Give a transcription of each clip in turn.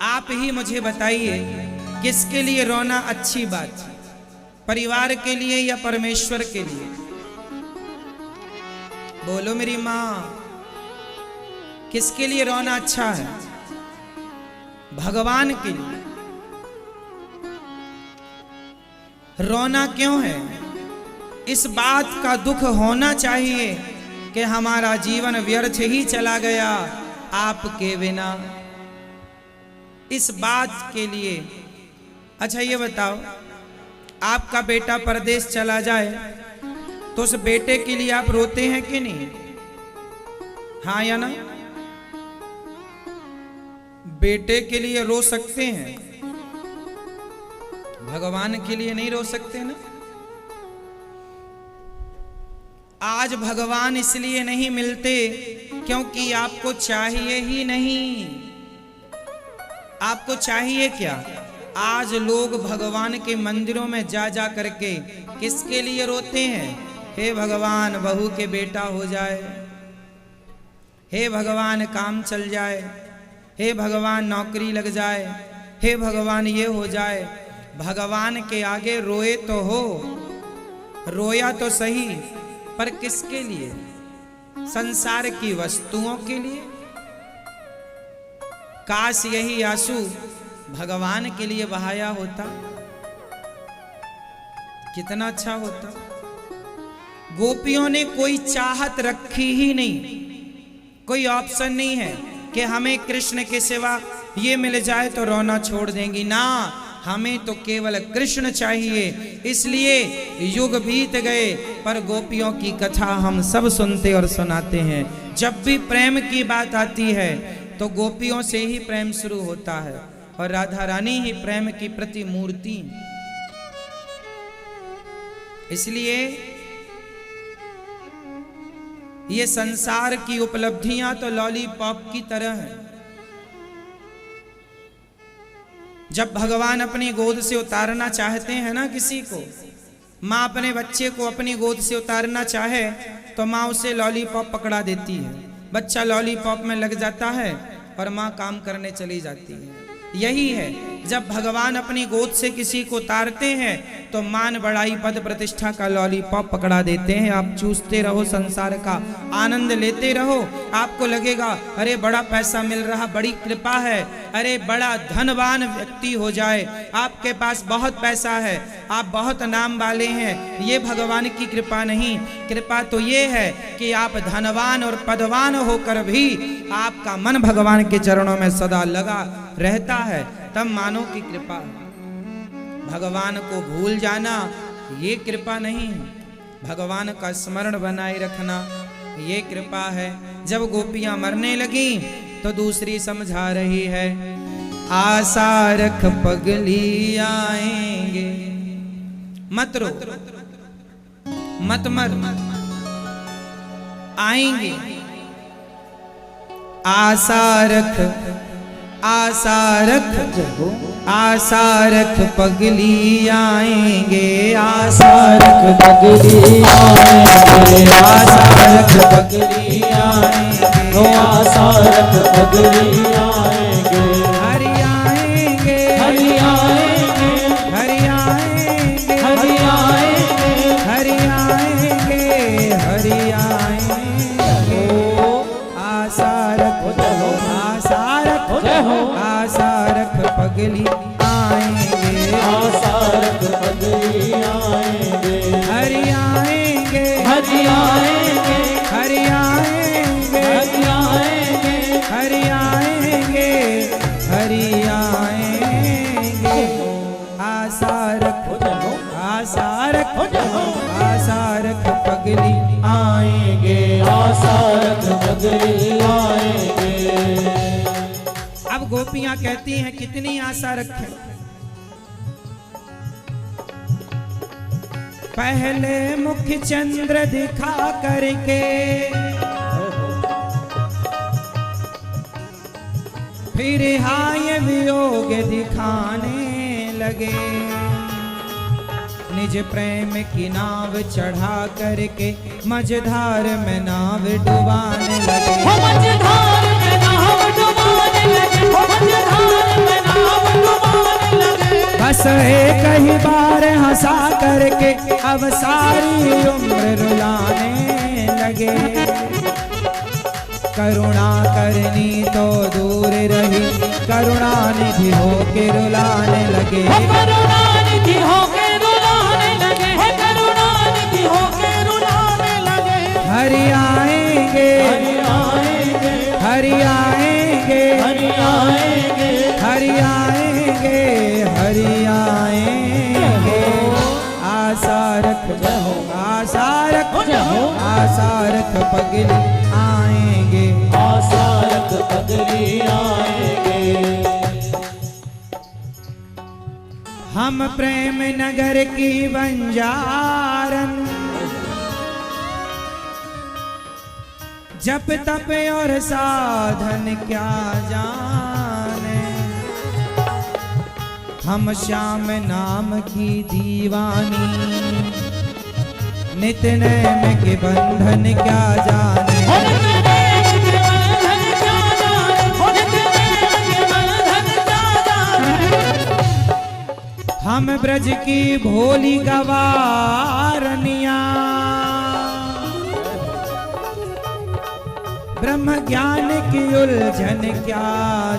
आप ही मुझे बताइए किसके लिए रोना अच्छी बात है, परिवार के लिए या परमेश्वर के लिए? बोलो मेरी माँ, किसके लिए रोना अच्छा है? भगवान के लिए। रोना क्यों है? इस बात का दुख होना चाहिए कि हमारा जीवन व्यर्थ ही चला गया आपके बिना, इस बात के लिए। अच्छा ये बताओ, आपका बेटा परदेश चला जाए तो उस बेटे के लिए आप रोते हैं कि नहीं? हाँ या ना? बेटे के लिए रो सकते हैं, भगवान के लिए नहीं रो सकते ना। आज भगवान इसलिए नहीं मिलते क्योंकि आपको चाहिए ही नहीं। आपको चाहिए क्या? आज लोग भगवान के मंदिरों में जा जा करके किसके लिए रोते हैं? हे भगवान बहू के बेटा हो जाए, हे भगवान काम चल जाए, हे भगवान नौकरी लग जाए, हे भगवान ये हो जाए। भगवान के आगे रोए तो हो, रोया तो सही, पर किसके लिए? संसार की वस्तुओं के लिए। काश यही आंसू भगवान के लिए बहाया होता, कितना अच्छा होता। गोपियों ने कोई चाहत रखी ही नहीं, कोई ऑप्शन नहीं है कि हमें कृष्ण के सिवा ये मिल जाए तो रोना छोड़ देंगी ना। हमें तो केवल कृष्ण चाहिए। इसलिए युग बीत गए पर गोपियों की कथा हम सब सुनते और सुनाते हैं। जब भी प्रेम की बात आती है तो गोपियों से ही प्रेम शुरू होता है और राधा रानी ही प्रेम की प्रतिमूर्ति। इसलिए ये संसार की उपलब्धियां तो लॉलीपॉप की तरह हैं। जब भगवान अपनी गोद से उतारना चाहते हैं ना किसी को, माँ अपने बच्चे को अपनी गोद से उतारना चाहे तो माँ उसे लॉलीपॉप पकड़ा देती है, बच्चा लॉलीपॉप में लग जाता है और माँ काम करने चली जाती है। यही है, जब भगवान अपनी गोद से किसी को उतारते हैं तो मान बड़ाई पद प्रतिष्ठा का लॉलीपॉप पकड़ा देते हैं। आप चूसते रहो, संसार का आनंद लेते रहो। आपको लगेगा अरे बड़ा पैसा मिल रहा, बड़ी कृपा है, अरे बड़ा धनवान व्यक्ति हो जाए, आपके पास बहुत पैसा है, आप बहुत नाम वाले हैं। ये भगवान की कृपा नहीं। कृपा तो ये है कि आप धनवान और पदवान होकर भी आपका मन भगवान के चरणों में सदा लगा रहता है, तब मानो की कृपा। भगवान को भूल जाना ये कृपा नहीं है, भगवान का स्मरण बनाए रखना ये कृपा है। जब गोपियां मरने लगी तो दूसरी समझा रही है, आशा रख पगली आएंगे। मत रो, मत मर, आएंगे। आशा रख, आशा रख, आशा रख पगली आएंगे। आशा रख पगली आएंगे, आशा रख पगली आएंगे, आशा रख पगली आएंगे। हरि आएंगे, हरि आएंगे, हरि आएंगे, हरि आएंगे, हरि आएंगे, हरि आएंगे। आशा रख, आशा रख, आशा रख पगली आएंगे। आशा रख पगली आएंगे। हरि आएंगे, हरि आएंगे, हरि आएंगे, हरि आएंगे, हरि आएंगे, हरि आएंगे। आशा रख, आशा रख, आशा रख पगली आएंगे। आशा रख पगली आएंगे। अब गोपियां कहती हैं कितनी आशा रखें। पहले मुख चंद्र दिखा करके फिर हाय वियोग दिखाने लगे। निज प्रेम की नाव चढ़ा करके मझधार में नाव डुबाने लगे। मझधार में नाव डुबाने लगे, मझधार में बस एक ही बार हंसा करके अब सारी उम्र रुलाने लगे। करुणा करनी तो दूर रही, करुणा निधि होके रुलाने लगे। करुणा निधि होके रुलाने लगे, करुणा निधि होके रुलाने लगे। हरि आएंगे, हरि आएंगे, हरि आएंगे, हरि आएंगे, हरि आएंगे, हरि आएंगे। आशा रख, आशा रख, आशा रख पगली आएंगे, आशा रख पगली आएंगे। हम प्रेम नगर की बंजारन, जप तप और साधन क्या जाने। हम श्याम नाम की दीवानी, नित नैम के बंधन क्या जाने। हम ब्रज की भोली गवारनिया, ब्रह्म ज्ञान की उलझन क्या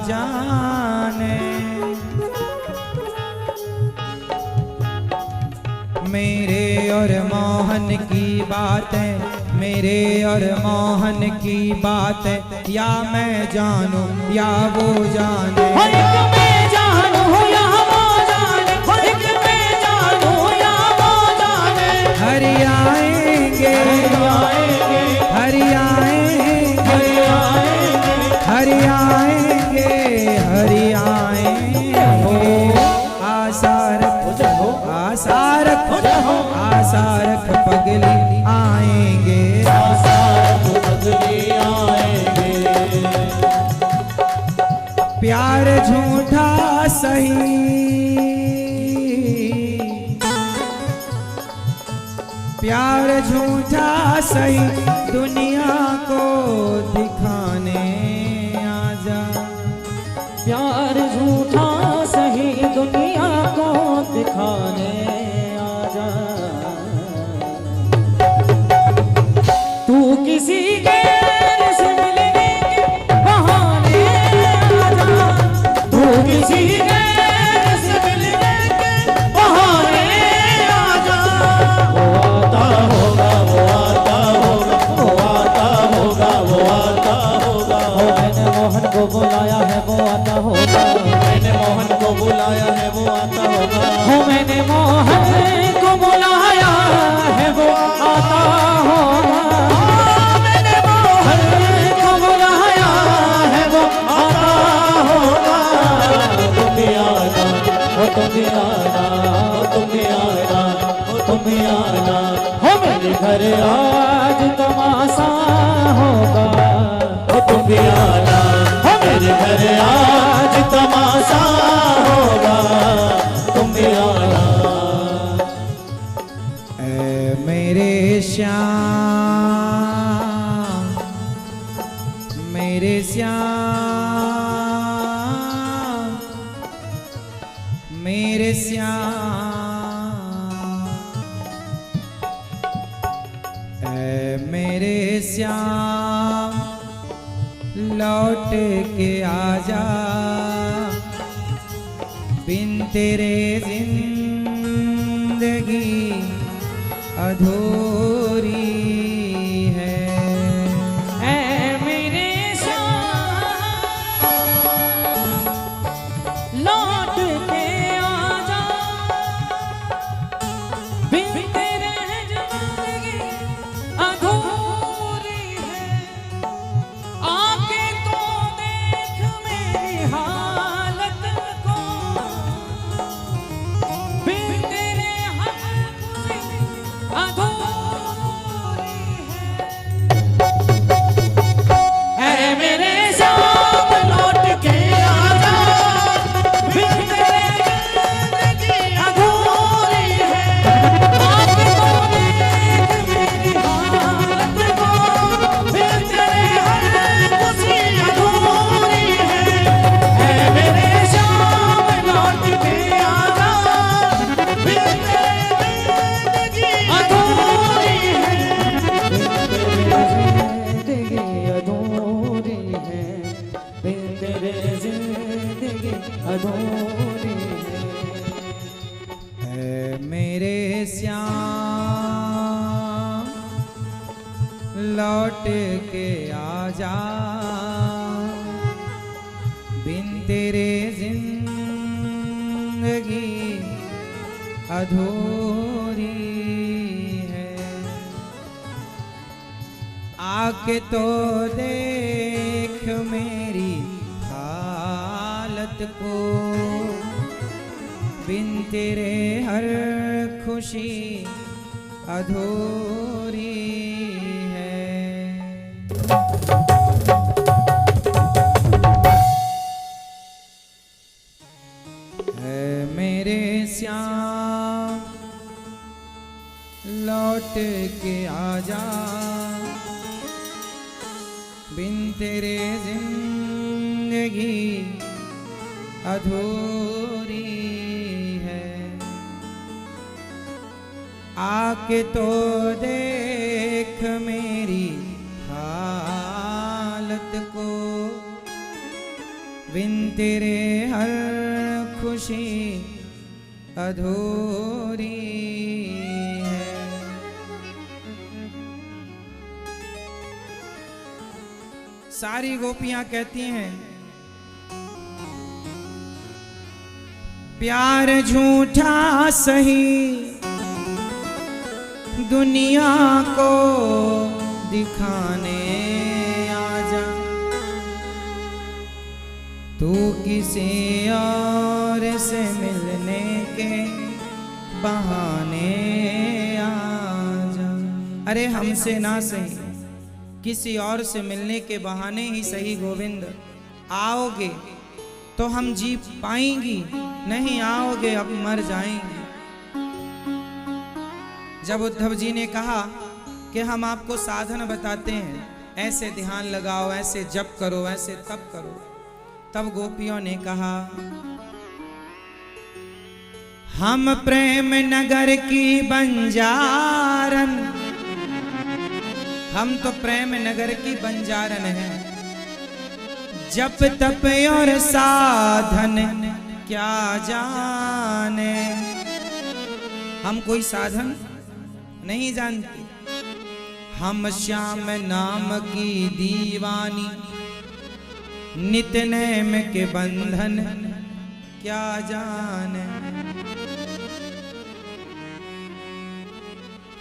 जाने। मेरे और मोहन की बातें, मेरे और मोहन की बातें, या मैं जानूं या वो जाने। हरि आएंगे, हरि आएंगे, हरि आएंगे, हरि आएंगे। आशा रख, आशा रख, आशा रख पगली आएंगे, आशा रख पगली आएंगे। प्यार झूठा सही, प्यार झूठा सही, दुनिया को दिखाने आजा। प्यार झूठा सही, दुनिया को दिखाने आजा। तू किसी गैर से मिलने के बहाने आजा। तू किसी गैर से मिलने के बहाने आजा। वो आता होगा, वो आता होगा, वो आता होगा, वो आता होगा। मैंने मोहन को बुलाया है, वो आता होगा। मैंने मोहन को बुलाया है, वो आता होगा। हो मैंने मोहन को बुलाया है, वो आता होगा। मैंने मोहन को बुलाया है, वो आता होगा। तुम भी आना, हो तुम भी आना, हो तुम भी आना, हो तुम भी आना। हो मेरे घर आज तमाशा होगा। हो तुम भी आना, हो मेरे घर आज तमाशा होगा। तुम भी आना। ऐ मेरे श्याम, मेरे श्याम, मेरे श्याम, ऐ मेरे श्याम, लौट के आजा, बिन तेरे जिंदगी अधूरी है। ऐ मेरे श्याम, लौट के आजा, बिन तेरे जिंदगी अधूरी है। आके तो देख मेरी हालत को, बिन तेरे हाथ से अधूरी अधूरी है मेरे श्याम लौट के आजा, बिन तेरे जिंदगी अधूरी है। आके तो देख मेरी हालत को, बिन तेरे हर खुशी अधूरी है। है मेरे श्याम लौट के आजा, बिन तेरे जिंदगी अधूरी है। आके तो देख मेरी हालत को, बिन तेरे हर खुशी अधूरी है। सारी गोपियां कहती हैं प्यार झूठा सही दुनिया को दिखाने आजा, तू किसी और से मिलने के बहाने आजा। अरे हमसे ना सही, किसी और से मिलने के बहाने ही सही गोविंद। आओगे तो हम जी पाएंगी, नहीं आओगे अब मर जाएंगी। जब उद्धव जी ने कहा कि हम आपको साधन बताते हैं, ऐसे ध्यान लगाओ, ऐसे जप करो, ऐसे तप करो, तब गोपियों ने कहा हम प्रेम नगर की बंजारन, हम तो प्रेम नगर की बंजारन हैं। जप तप और साधन क्या जाने, हम कोई साधन नहीं जानते। हम श्याम नाम की दीवानी, नित नेम के बंधन क्या जाने।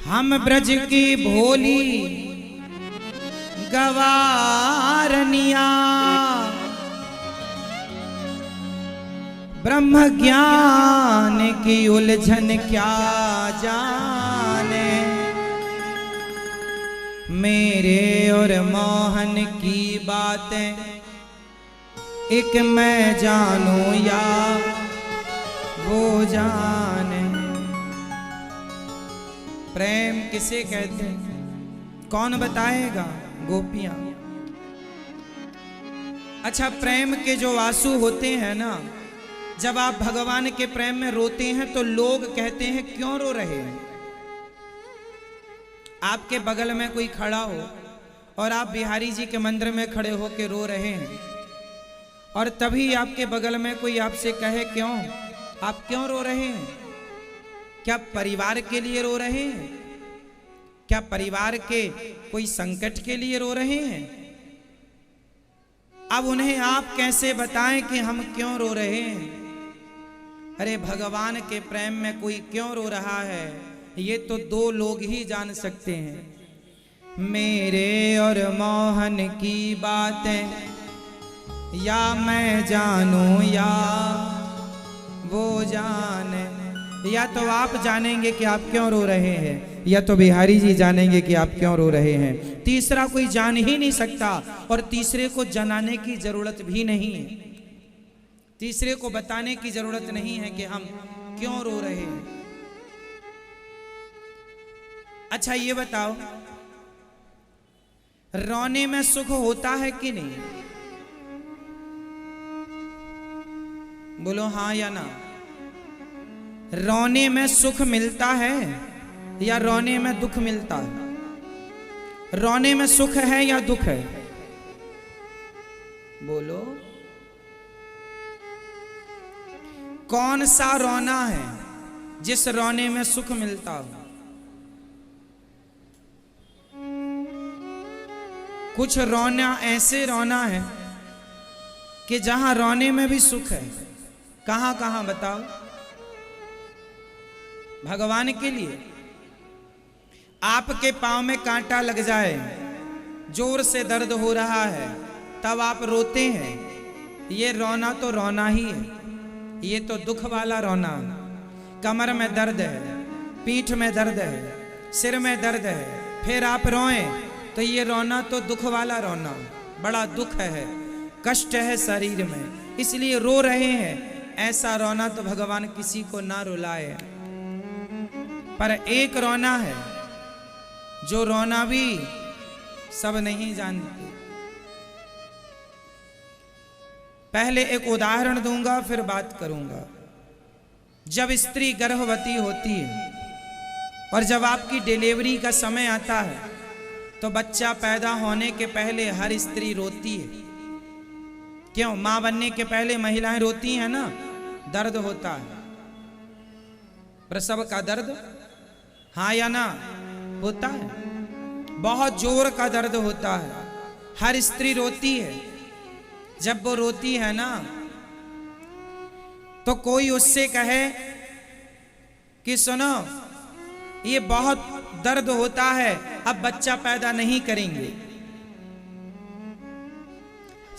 हम ब्रज की भोली गवारनिया, ब्रह्म ज्ञान की उलझन क्या जाने। मेरे और मोहन की बातें एक मैं जानूं या वो जाने। प्रेम किसे कहते हैं, कौन बताएगा? गोपियां। अच्छा, प्रेम के जो आंसू होते हैं ना, जब आप भगवान के प्रेम में रोते हैं तो लोग कहते हैं क्यों रो रहे हैं। आपके बगल में कोई खड़ा हो और आप बिहारी जी के मंदिर में खड़े होकर रो रहे हैं, और तभी आपके बगल में कोई आपसे कहे क्यों, आप क्यों रो रहे हैं? क्या परिवार के लिए रो रहे हैं? क्या परिवार के कोई संकट के लिए रो रहे हैं? अब उन्हें आप कैसे बताएं कि हम क्यों रो रहे हैं? अरे भगवान के प्रेम में कोई क्यों रो रहा है, ये तो दो लोग ही जान सकते हैं। मेरे और मोहन की बातें या मैं जानूं या वो जाने। या तो आप जानेंगे कि आप क्यों रो रहे हैं, या तो बिहारी जी जानेंगे कि आप क्यों रो रहे हैं। तीसरा कोई जान ही नहीं सकता, और तीसरे को जनाने की जरूरत भी नहीं है, तीसरे को बताने की जरूरत नहीं है कि हम क्यों रो रहे हैं। अच्छा ये बताओ, रोने में सुख होता है कि नहीं? बोलो हाँ या ना। रोने में सुख मिलता है या रोने में दुख मिलता है? रोने में सुख है या दुख है? बोलो। कौन सा रोना है जिस रोने में सुख मिलता हो। कुछ रोना ऐसे रोना है कि जहां रोने में भी सुख है। कहां कहां बताओ। भगवान के लिए आपके पांव में कांटा लग जाए, जोर से दर्द हो रहा है, तब आप रोते हैं। ये रोना तो रोना ही है, ये तो दुख वाला रोना। कमर में दर्द है, पीठ में दर्द है, सिर में दर्द है, फिर आप रोएं तो ये रोना तो दुख वाला रोना, बड़ा दुख है, कष्ट है शरीर में, इसलिए रो रहे हैं। ऐसा रोना तो भगवान किसी को ना रुलाए। पर एक रोना है जो रोना भी सब नहीं जानते। पहले एक उदाहरण दूंगा, फिर बात करूंगा। जब स्त्री गर्भवती होती है और जब आपकी डिलीवरी का समय आता है तो बच्चा पैदा होने के पहले हर स्त्री रोती है। क्यों? मां बनने के पहले महिलाएं रोती हैं ना, दर्द होता है, प्रसव का दर्द, हाँ या ना, होता है, बहुत जोर का दर्द होता है, हर स्त्री रोती है। जब वो रोती है ना तो कोई उससे कहे कि सुनो ये बहुत दर्द होता है, अब बच्चा पैदा नहीं करेंगे।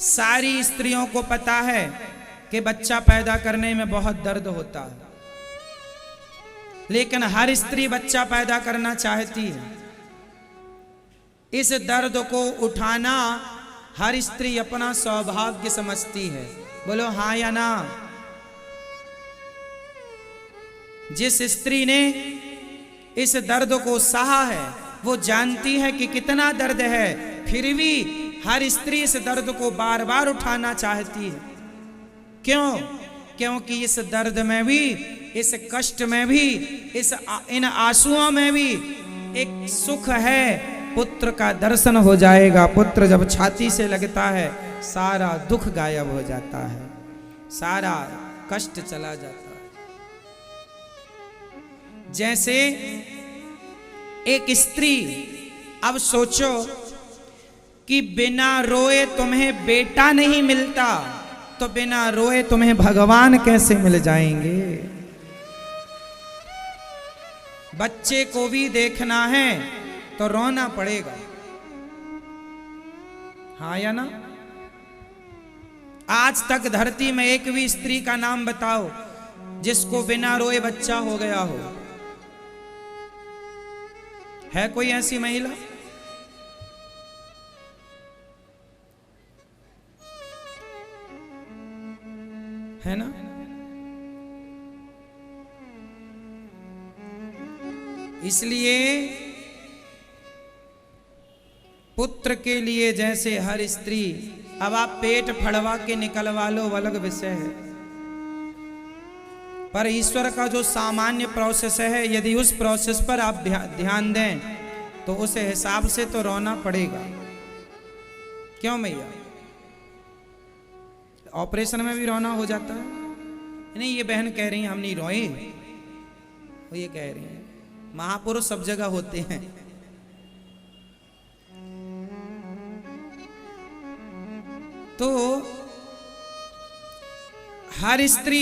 सारी स्त्रियों को पता है कि बच्चा पैदा करने में बहुत दर्द होता है, लेकिन हर स्त्री बच्चा पैदा करना चाहती है। इस दर्द को उठाना हर स्त्री अपना सौभाग्य समझती है। बोलो हाँ या ना। जिस स्त्री ने इस दर्द को सहा है वो जानती है कि कितना दर्द है, फिर भी हर स्त्री इस दर्द को बार बार उठाना चाहती है। क्यों? क्योंकि इस दर्द में भी, इस कष्ट में भी, इन आंसुओं में भी एक सुख है। पुत्र का दर्शन हो जाएगा। पुत्र जब छाती से लगता है सारा दुख गायब हो जाता है, सारा कष्ट चला जाता है। जैसे एक स्त्री, अब सोचो कि बिना रोए तुम्हें बेटा नहीं मिलता, तो बिना रोए तुम्हें भगवान कैसे मिल जाएंगे। बच्चे को भी देखना है तो रोना पड़ेगा, हाँ या ना। आज तक धरती में एक भी स्त्री का नाम बताओ जिसको बिना रोए बच्चा हो गया हो। है कोई ऐसी महिला? है ना। इसलिए पुत्र के लिए जैसे हर स्त्री, अब आप पेट फड़वा के निकलवा लो अलग विषय है, पर ईश्वर का जो सामान्य प्रोसेस है, यदि उस प्रोसेस पर आप ध्यान दें तो उस हिसाब से तो रोना पड़ेगा। क्यों मैया? ऑपरेशन में भी रोना हो जाता है। नहीं, ये बहन कह रही हैं हम नहीं रोए, वो ये कह रही हैं महापुरुष सब जगह होते हैं। तो हर स्त्री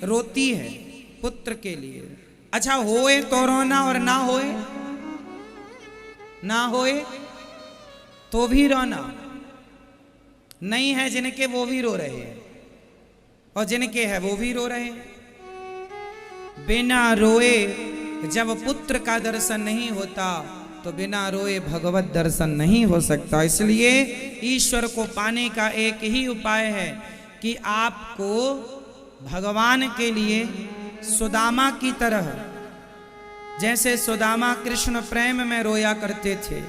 रोती है पुत्र के लिए। अच्छा, होए तो रोना और ना होए, ना होए तो भी रोना। नहीं है जिनके वो भी रो रहे हैं, और जिनके है वो भी रो रहे हैं। बिना रोए जब पुत्र का दर्शन नहीं होता तो बिना रोए भगवत दर्शन नहीं हो सकता। इसलिए ईश्वर को पाने का एक ही उपाय है कि आपको भगवान के लिए सुदामा की तरह, जैसे सुदामा कृष्ण प्रेम में रोया करते थे,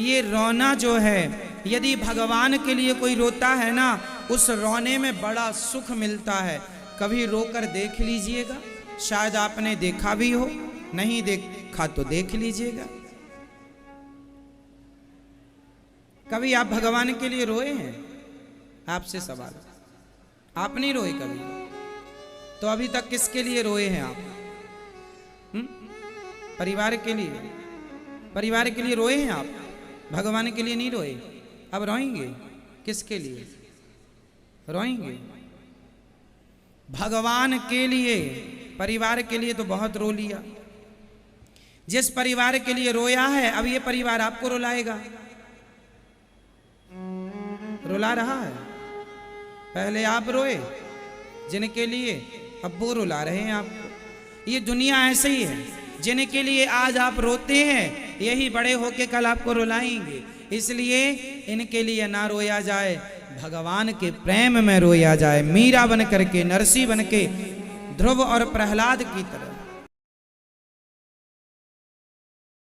ये रोना जो है, यदि भगवान के लिए कोई रोता है ना, उस रोने में बड़ा सुख मिलता है। कभी रोकर देख लीजिएगा, शायद आपने देखा भी हो, नहीं देखा तो देख लीजिएगा। कभी आप भगवान के लिए रोए हैं? आपसे सवाल, आप नहीं रोए कभी? तो अभी तक किसके लिए रोए हैं आप? परिवार के लिए, परिवार के लिए रोए हैं आप, भगवान के लिए नहीं रोए। अब रोएंगे किसके लिए? रोएंगे भगवान के लिए। परिवार के लिए तो बहुत रो लिया। जिस परिवार के लिए रोया है, अब ये परिवार आपको रुलाएगा। रुला रहा है। पहले आप रोए जिनके लिए, अब वो रुला रहे हैं आपको। ये दुनिया ऐसे ही है, जिनके लिए आज आप रोते हैं यही बड़े होके कल आपको रुलाएंगे। इसलिए इनके लिए ना रोया जाए, भगवान के प्रेम में रोया जाए। मीरा बन करके, नरसी बन के, ध्रुव और प्रहलाद की तरह।